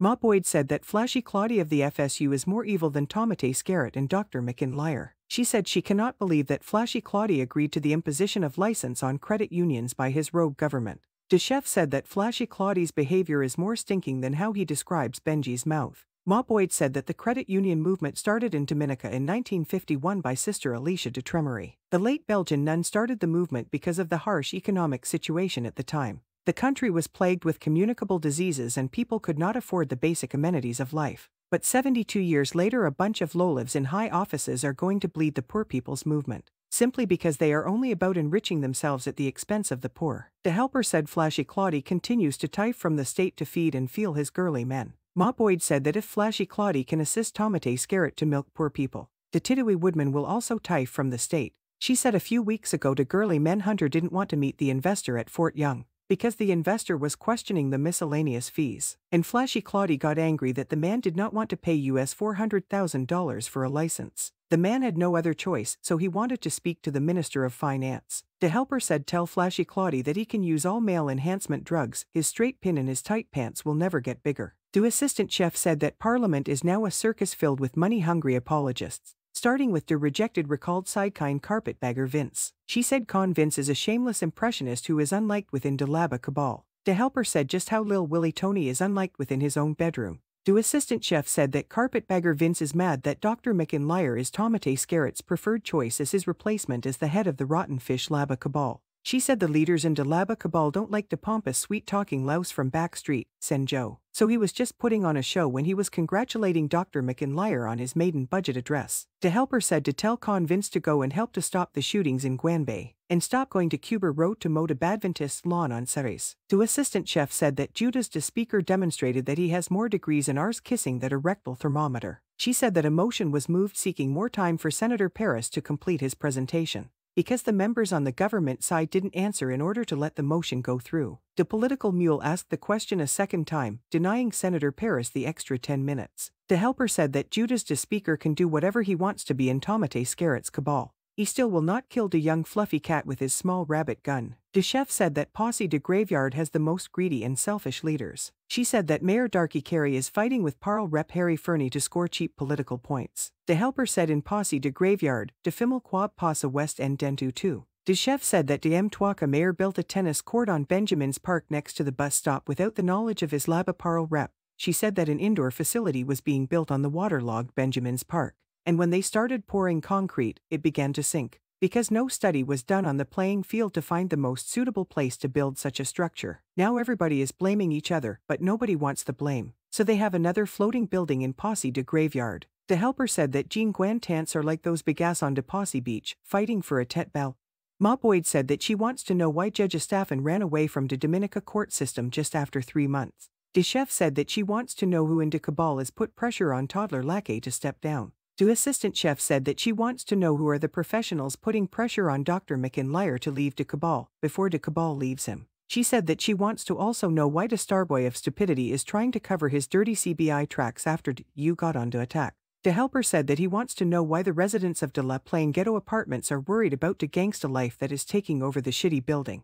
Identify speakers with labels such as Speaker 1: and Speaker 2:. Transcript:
Speaker 1: Ma Boyd said that Flashy Claudia of the FSU is more evil than Tomate Scarrett and Dr. McIntyre. She said she cannot believe that Flashy Claudia agreed to the imposition of license on credit unions by his rogue government. The chef said that Flashy Claudia's behavior is more stinking than how he describes Benji's mouth. Ma Boyd said that the credit union movement started in Dominica in 1951 by Sister Alicia de Tremery. The late Belgian nun started the movement because of the harsh economic situation at the time. The country was plagued with communicable diseases and people could not afford the basic amenities of life. But 72 years later, a bunch of lowlives in high offices are going to bleed the poor people's movement, simply because they are only about enriching themselves at the expense of the poor. The helper said Flashy Claudia continues to tithe from the state to feed and fuel his girly men. Ma Boyd said that if Flashy Claudia can assist Tomate Scarrett to milk poor people, the Tiddly Woodman will also tithe from the state. She said a few weeks ago the girly men Hunter didn't want to meet the investor at Fort Young, because the investor was questioning the miscellaneous fees, and Flashy Claudia got angry that the man did not want to pay US $400,000 for a license. The man had no other choice, so he wanted to speak to the Minister of Finance. The helper said tell Flashy Claudia that he can use all male enhancement drugs, his straight pin and his tight pants will never get bigger. The assistant chef said that Parliament is now a circus filled with money-hungry apologists, starting with the rejected recalled sidekind carpetbagger Vince. She said Con Vince is a shameless impressionist who is unliked within the Laba cabal. The helper said just how Lil Willie Tony is unliked within his own bedroom. The assistant chef said that carpetbagger Vince is mad that Dr. McIntyre is Tomate Scarrett's preferred choice as his replacement as the head of the Rotten Fish Laba cabal. She said the leaders in the Laba cabal don't like the pompous sweet-talking louse from Backstreet, Senjo. So he was just putting on a show when he was congratulating Dr. McIntyre on his maiden budget address. The helper said to tell Con Vince to go and help to stop the shootings in Guanbay, and stop going to Cuba Road to mow the Badventist lawn on Ceres. The assistant chef said that Judas the speaker demonstrated that he has more degrees in arse kissing than a rectal thermometer. She said that a motion was moved seeking more time for Senator Paris to complete his presentation, because the members on the government side didn't answer in order to let the motion go through. The political mule asked the question a second time, denying Senator Paris the extra 10 minutes. The helper said that Judas the speaker can do whatever he wants to be in Tomate Scarrett's cabal. He still will not kill the young fluffy cat with his small rabbit gun. The chef said that Posse de Graveyard has the most greedy and selfish leaders. She said that Mayor Darky Carey is fighting with Parle Rep Harry Fernie to score cheap political points. The helper said in Posse de Graveyard, de Fimmel Quab Passa West End Dentu too. The chef said that the Mtwaka mayor built a tennis court on Benjamin's Park next to the bus stop without the knowledge of his Laba Parle Rep. She said that an indoor facility was being built on the waterlogged Benjamin's Park, and when they started pouring concrete, it began to sink, because no study was done on the playing field to find the most suitable place to build such a structure. Now everybody is blaming each other, but nobody wants the blame, so they have another floating building in Posse de Graveyard. The helper said that Jean Gwen Tants are like those bigas on de Posse Beach, fighting for a tet bell. Ma Boyd said that she wants to know why Judge Staffen ran away from the Dominica court system just after 3 months. The chef said that she wants to know who in the cabal has put pressure on toddler Lackey to step down. The assistant chef said that she wants to know who are the professionals putting pressure on Dr. McIntyre to leave the cabal before the cabal leaves him. She said that she wants to also know why the Starboy of Stupidity is trying to cover his dirty CBI tracks after you got on to attack. The helper said that he wants to know why the residents of De La Plaine ghetto apartments are worried about the gangsta life that is taking over the shitty building.